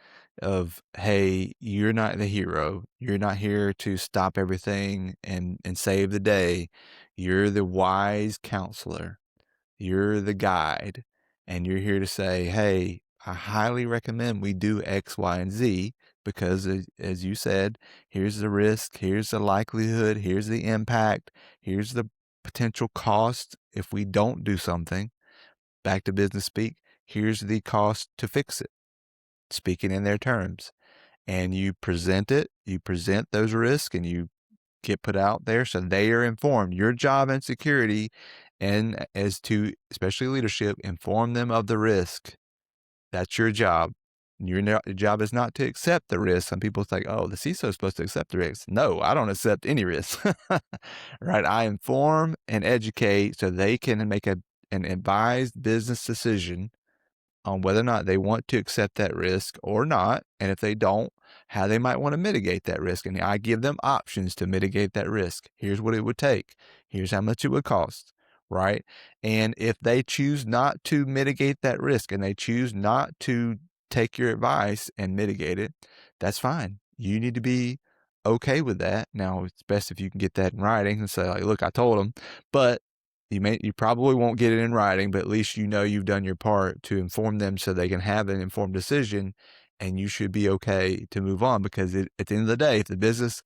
of, hey, you're not the hero. You're not here to stop everything and save the day. You're the wise counselor. You're the guide. And you're here to say, hey, I highly recommend we do X, Y, and Z because, as you said, here's the risk, here's the likelihood, here's the impact, here's the potential cost if we don't do something. Back to business speak, here's the cost to fix it, speaking in their terms. And you present it, you present those risks, and you get put out there so they are informed. Your job in security, and as to especially leadership, inform them of the risk. That's your job. Your job is not to accept the risk. Some people think, oh, the CISO is supposed to accept the risk. No, I don't accept any risk. Right? I inform and educate so they can make an advised business decision on whether or not they want to accept that risk or not. And if they don't, how they might want to mitigate that risk. And I give them options to mitigate that risk. Here's what it would take. Here's how much it would cost. Right. And if they choose not to mitigate that risk and they choose not to take your advice and mitigate it, that's fine. You need to be okay with that. Now, it's best if you can get that in writing and say, like, look, I told them, but you probably won't get it in writing, but at least you've done your part to inform them so they can have an informed decision, and you should be okay to move on because at the end of the day, if the business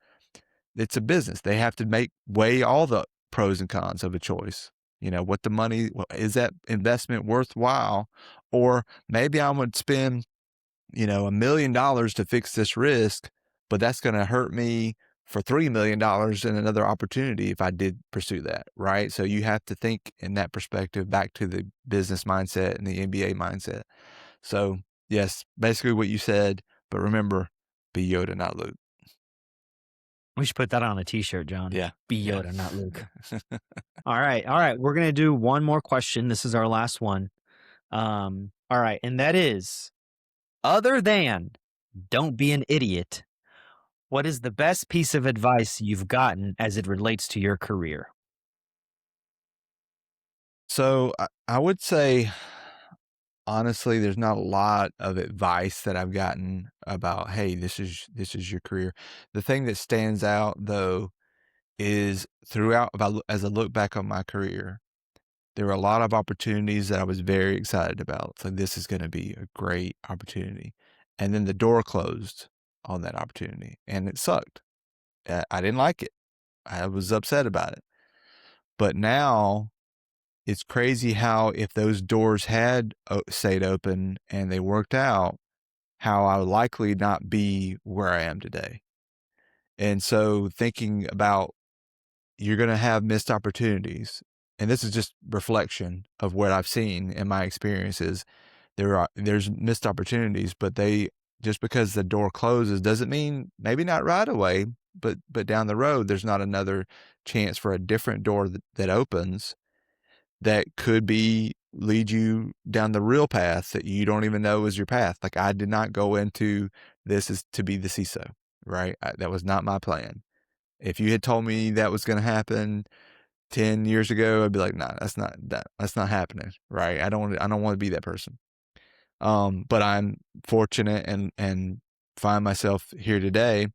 it's a business. They have to weigh all the pros and cons of a choice. What the money, is that investment worthwhile? Or maybe I would spend, $1 million to fix this risk, but that's going to hurt me for $3 million in another opportunity if I did pursue that, right? So you have to think in that perspective back to the business mindset and the MBA mindset. So yes, basically what you said, but remember, be Yoda, not Luke. We should put that on a t-shirt, John. Yeah. Be Yeah. Yoda, not Luke. All right. We're going to do one more question. This is our last one. All right. And that is, other than don't be an idiot, what is the best piece of advice you've gotten as it relates to your career? So I would say, honestly, there's not a lot of advice that I've gotten about, hey, this is your career. The thing that stands out though is throughout, as I look back on my career, there were a lot of opportunities that I was very excited about. So this is going to be a great opportunity. And then the door closed on that opportunity and it sucked. I didn't like it. I was upset about it. But now it's crazy how if those doors had stayed open and they worked out, how I would likely not be where I am today. And so thinking about, you're going to have missed opportunities. And this is just reflection of what I've seen in my experiences. There's missed opportunities, but just because the door closes doesn't mean, maybe not right away, but down the road, there's not another chance for a different door that opens that could lead you down the real path that you don't even know is your path. Like, I did not go into this as to be the CISO, right? That was not my plan. If you had told me that was going to happen 10 years ago, I'd be like, nah, that's not happening. Right. I don't want to be that person. But I'm fortunate and find myself here today.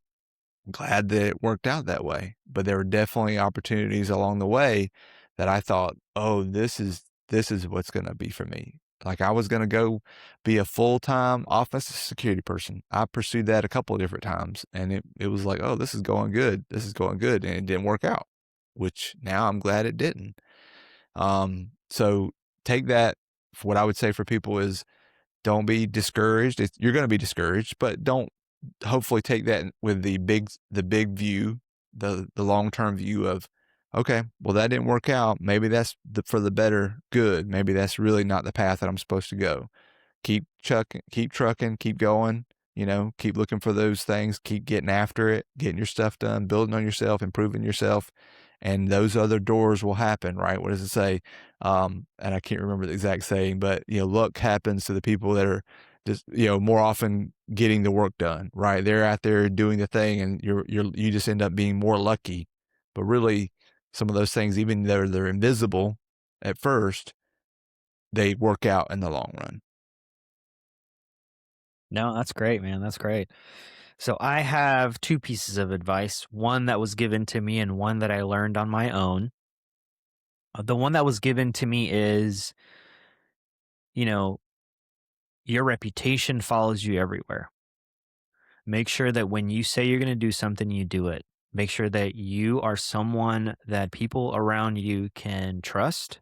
Glad that it worked out that way. But there were definitely opportunities along the way that I thought, oh, this is what's going to be for me. Like, I was going to go be a full-time offensive security person. I pursued that a couple of different times, and it was like, oh, this is going good. This is going good. And it didn't work out, which now I'm glad it didn't. So take that. What I would say for people is, don't be discouraged. You're going to be discouraged, but don't, hopefully take that with the big view, the long-term view of, okay, well, that didn't work out. Maybe that's for the better good. Maybe that's really not the path that I'm supposed to go. Keep trucking, keep going, keep looking for those things, keep getting after it, getting your stuff done, building on yourself, improving yourself. And those other doors will happen, right? What does it say? And I can't remember the exact saying, but luck happens to the people that are just, more often getting the work done, right? They're out there doing the thing, and you just end up being more lucky. But really, some of those things, even though they're invisible at first, they work out in the long run. No, that's great, man. That's great. So I have two pieces of advice, one that was given to me and one that I learned on my own. The one that was given to me is, you know, your reputation follows you everywhere. Make sure that when you say you're going to do something, you do it. Make sure that you are someone that people around you can trust,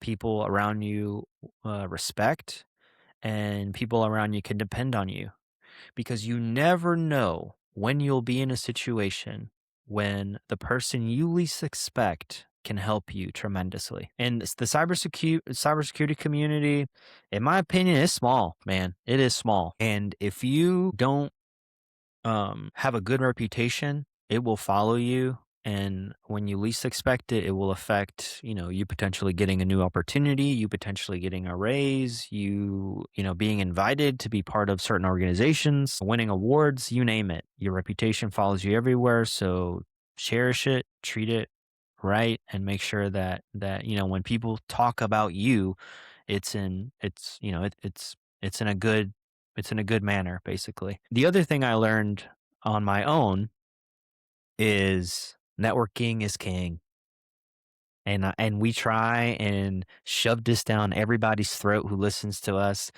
people around you respect, and people around you can depend on you, because you never know when you'll be in a situation when the person you least expect can help you tremendously. And the cybersecurity community, in my opinion, is small, man. It is small. And if you don't have a good reputation, it will follow you. And when you least expect it, it will affect, you potentially getting a new opportunity, you potentially getting a raise, being invited to be part of certain organizations, winning awards, you name it. Your reputation follows you everywhere. So cherish it, treat it right, and make sure that when people talk about you, it's in a good manner, basically. The other thing I learned on my own is networking is king. and we try and shove this down everybody's throat who listens to us.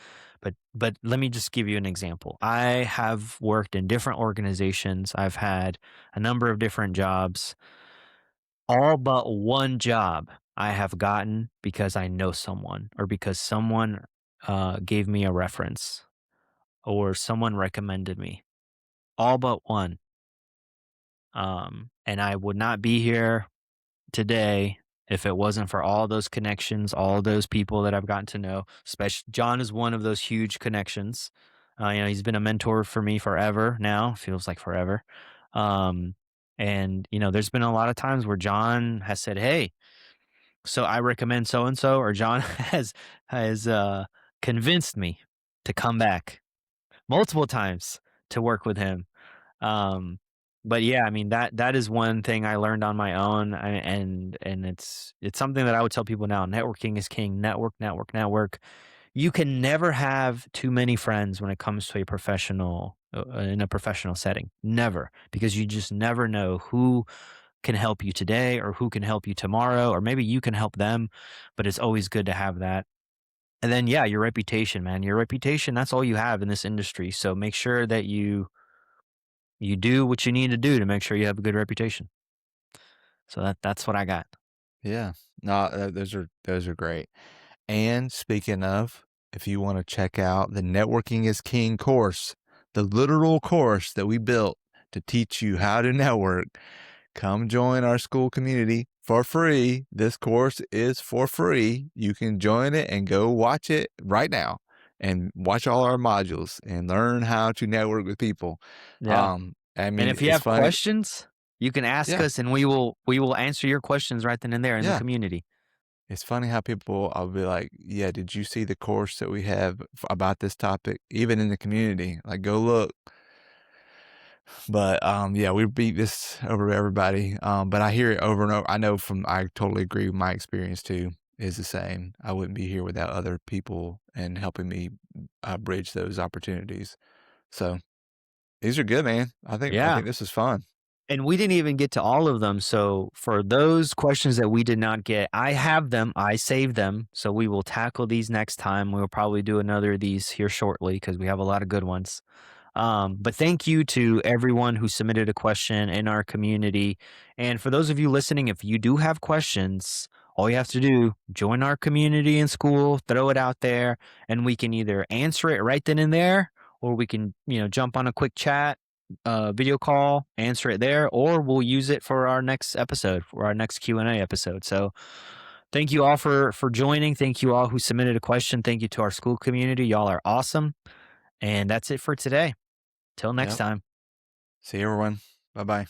But let me just give you an example. I have worked in different organizations. I've had a number of different jobs. All but one job I have gotten because I know someone or because someone gave me a reference or someone recommended me. All but one. And I would not be here today if it wasn't for all those connections, all those people that I've gotten to know. Especially John is one of those huge connections. He's been a mentor for me forever now. Feels like forever. Um, and there's been a lot of times where John has said, "Hey, so I recommend so and so," or John has convinced me to come back multiple times to work with him. Um, but yeah, I mean that is one thing I learned on my own, and it's something that I would tell people now. Networking is king. Network, network, network. You can never have too many friends when it comes to a professional in a professional setting. Never, because you just never know who can help you today or who can help you tomorrow, or maybe you can help them. But it's always good to have that. And then yeah, your reputation, man. Your reputation, that's all you have in this industry. So make sure that you do what you need to do to make sure you have a good reputation. So that's what I got. Yeah. No, those are great. And speaking of, if you want to check out the Networking is King course, the literal course that we built to teach you how to network, come join our school community for free. This course is for free. You can join it and go watch it right now and watch all our modules and learn how to network with people. Yeah. I And mean, if you it's have funny. questions, you can ask Yeah. us and we will answer your questions right then and there in the Yeah. community. It's funny how people, I'll be like, yeah, did you see the course that we have about this topic? Even in the community, like go look. But yeah, we beat this over everybody. But I hear it over and over. I totally agree with my experience too, is the same. I wouldn't be here without other people and helping me bridge those opportunities. So these are good, man. I think Yeah. this is fun. And we didn't even get to all of them. So for those questions that we did not get, I have them. I saved them. So we will tackle these next time. We'll probably do another of these here shortly because we have a lot of good ones. But thank you to everyone who submitted a question in our community. And for those of you listening, if you do have questions, all you have to do, join our community in school, throw it out there, and we can either answer it right then and there, or we can, jump on a quick chat, video call, answer it there, or we'll use it for our next episode, for our next Q&A episode. So thank you all for joining. Thank you all who submitted a question. Thank you to our school community. Y'all are awesome. And that's it for today. Till next Yep. time. See you, everyone. Bye bye.